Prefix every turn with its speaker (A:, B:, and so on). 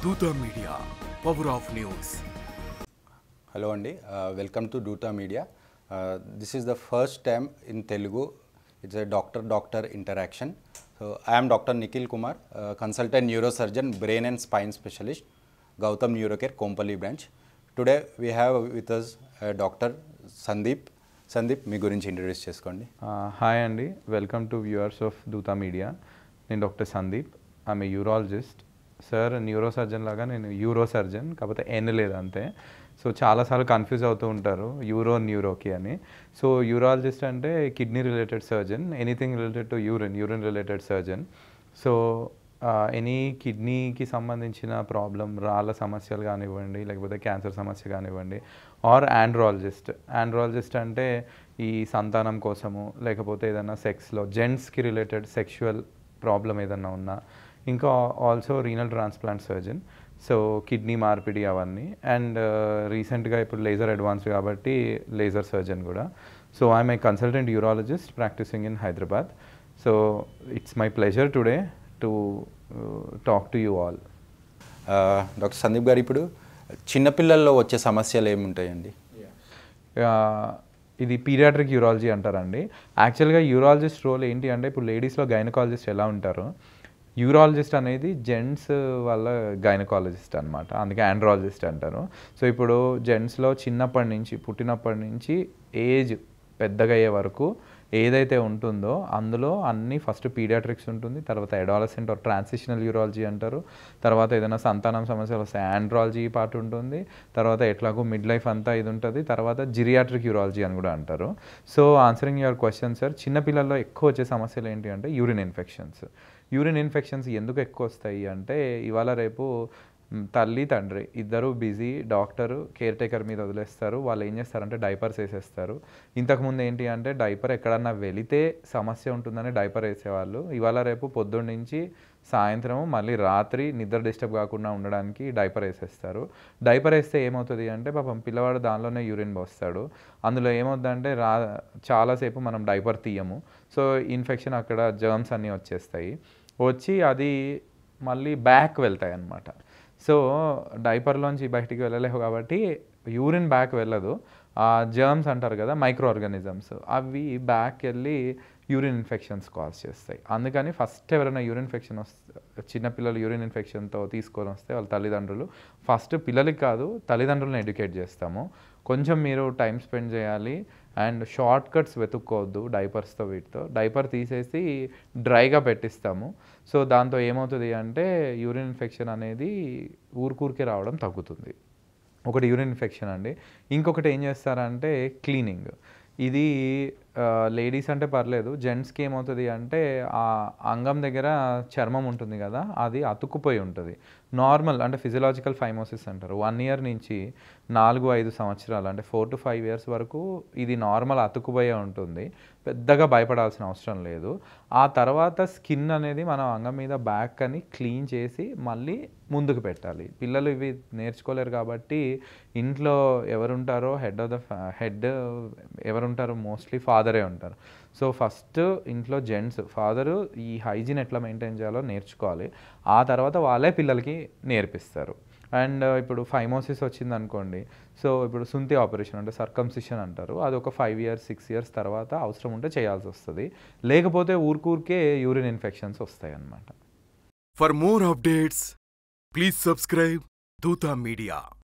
A: Duta Media, Power of News.
B: Hello Andy, welcome to Duta Media. This is the first time in Telugu. It's a doctor-doctor interaction. So I am Dr. Nikhil Kumar, consultant neurosurgeon, brain and spine specialist, Gautam Neurocare, Kompally branch. Today we have with us Dr. Sandeep. Sandeep, మీ గురించి introduce చేసుకోండి.
C: Hi అండి, welcome to viewers of Dootha media. నేను doctor Sandeep. I'm a urologist. Sir neuro surgeon లాగా నేను euro surgeon, కాకపోతే ఎన్ లేదు అంతే. So చాలాసార్లు కన్ఫ్యూజ్ అవుతూ ఉంటారు న్యూరోకి అని. సో యూరాలజిస్ట్ అంటే kidney related surgeon, anything related to urine related surgeon. So any కిడ్నీకి సంబంధించిన ప్రాబ్లం, రాళ్ళ సమస్యలు కానివ్వండి, లేకపోతే క్యాన్సర్ సమస్య కానివ్వండి, ఆర్ ఆండ్రాలజిస్ట్ అంటే ఈ సంతానం కోసము, లేకపోతే ఏదైనా సెక్స్లో జెంట్స్కి రిలేటెడ్ సెక్షువల్ ప్రాబ్లం ఏదన్నా ఉన్నా, ఇంకా also renal transplant surgeon. So kidney మార్పిడి అవన్నీ. అండ్ రీసెంట్గా ఇప్పుడు లేజర్ అడ్వాన్స్ కాబట్టి లేజర్ సర్జన్ కూడా. So I'm a consultant urologist practising in Hyderabad. So it's my pleasure today to talk to you all.
B: Doctor Sandeep garu, ఇప్పుడు చిన్నపిల్లల్లో వచ్చే సమస్యలు ఏముంటాయండి?
C: ఇది పీడియాట్రిక్ యూరాలజీ అంటారండి. యాక్చువల్గా యూరాలజిస్ట్ రోల్ ఏంటి అంటే, ఇప్పుడు లేడీస్లో గైనకాలజిస్ట్ ఎలా ఉంటారో, యూరాలజిస్ట్ అనేది జెంట్స్ వాళ్ళ గైనకాలజిస్ట్ అనమాట. అందుకే ఆండ్రాలజిస్ట్ అంటారు. సో ఇప్పుడు జెంట్స్లో పుట్టినప్పటి నుంచి ఏజ్ పెద్దగా అయ్యే వరకు ఏదైతే ఉంటుందో అందులో అన్నీ ఫస్ట్ పీడియాట్రిక్స్ ఉంటుంది, తర్వాత అడాలసెంట్ ఆర్ ట్రాన్సిషనల్ యూరాలజీ అంటారు, తర్వాత ఏదైనా సంతానం సమస్యలు వస్తే ఆండ్రాలజీ పార్ట్ ఉంటుంది, తర్వాత ఎట్లాగో మిడ్ లైఫ్ అంతా ఇది ఉంటుంది, తర్వాత జిరియాట్రిక్ యూరాలజీ అని కూడా అంటారు. So answering your question sir, చిన్నపిల్లల్లో ఎక్కువ వచ్చే సమస్యలు ఏంటి అంటే యూరిన్ ఇన్ఫెక్షన్స్ ఎందుకు ఎక్కువ వస్తాయి అంటే, ఇవాళ రేపు తల్లి తండ్రి ఇద్దరు బిజీ, డాక్టరు కేర్ టేకర్ మీద వదిలేస్తారు. వాళ్ళు ఏం చేస్తారంటే డైపర్స్ వేసేస్తారు. ఇంతకుముందు ఏంటి అంటే డైపర్ ఎక్కడన్నా వెళితే సమస్య ఉంటుందని డైపర్ వేసేవాళ్ళు. ఇవాళ రేపు పొద్దున్న నుంచి సాయంత్రం మళ్ళీ రాత్రి నిద్ర డిస్టర్బ్ కాకుండా ఉండడానికి డైపర్ వేసేస్తారు. డైపర్ వేస్తే ఏమవుతుంది అంటే, పాపం పిల్లవాడు దానిలోనే యూరిన్ పోస్తాడు. అందులో ఏమవుతుందంటే చాలాసేపు మనం డైపర్ తీయము. సో ఇన్ఫెక్షన్, అక్కడ జర్మ్స్ అన్నీ వచ్చి అది మళ్ళీ బ్యాక్ వెళ్తాయి అన్నమాట. సో డైపర్లోంచి బయటికి వెళ్ళలేవు కాబట్టి యూరిన్ బ్యాక్ వెళ్ళదు. ఆ జర్మ్స్ అంటారు కదా, మైక్రో ఆర్గానిజమ్స్, అవి బ్యాక్ వెళ్ళి యూరిన్ ఇన్ఫెక్షన్స్ కాజ్ చేస్తాయి. అందుకని ఫస్ట్ ఎవరైనా చిన్నపిల్లలు యూరిన్ ఇన్ఫెక్షన్తో తీసుకొని వస్తే వాళ్ళ తల్లిదండ్రులు ఫస్ట్ పిల్లలకి కాదు తల్లిదండ్రులను ఎడ్యుకేట్ చేస్తాము. కొంచెం మీరు టైం స్పెండ్ చేయాలి అండ్ షార్ట్ కట్స్ వెతుక్కోవద్దు డైపర్స్తో. డైపర్ తీసేసి డ్రైగా పెట్టిస్తాము. సో దాంతో ఏమవుతుంది అంటే యూరిన్ ఇన్ఫెక్షన్ అనేది ఊరికే రావడం తగ్గుతుంది. ఒకటి యూరిన్ ఇన్ఫెక్షన్ అండి. ఇంకొకటి ఏం చేస్తారంటే క్లీనింగ్. ఇది లేడీస్ అంటే పర్లేదు, జెంట్స్కి ఏమవుతుంది అంటే ఆ అంగం దగ్గర చర్మం ఉంటుంది కదా, అది అతుక్కుపోయి ఉంటుంది. నార్మల్ అంటే ఫిజియలాజికల్ ఫైమోసిస్ అంటారు. 1 year నుంచి 4-5 సంవత్సరాలు అంటే 4 to 5 years వరకు ఇది నార్మల్ అతుక్కుపోయే ఉంటుంది. పెద్దగా భయపడాల్సిన అవసరం లేదు. ఆ తర్వాత స్కిన్ అనేది మనం అంగం మీద బ్యాక్ అని క్లీన్ చేసి మళ్ళీ ముందుకు పెట్టాలి. పిల్లలు ఇవి నేర్చుకోలేరు కాబట్టి ఇంట్లో ఎవరుంటారో హెడ్ ఎవరుంటారో మోస్ట్లీ ఫాదరే ఉంటారు. సో ఫస్ట్ ఇంట్లో ఫాదరు ఈ హైజీన్ ఎట్లా మెయింటైన్ చేయాలో నేర్చుకోవాలి. ఆ తర్వాత వాళ్ళే పిల్లలకి నేర్పిస్తారు. అండ్ ఇప్పుడు ఫైమోసిస్ వచ్చిందనుకోండి, సో ఇప్పుడు సుంతి ఆపరేషన్ అంటే సర్కంసిషన్ అంటారు. అది ఒక 5 years 6 years తర్వాత అవసరం ఉంటే చేయాల్సి వస్తుంది. లేకపోతే ఊరికే యూరిన్ ఇన్ఫెక్షన్స్ వస్తాయి అన్నమాట.
A: For more updates, please subscribe Duta Media.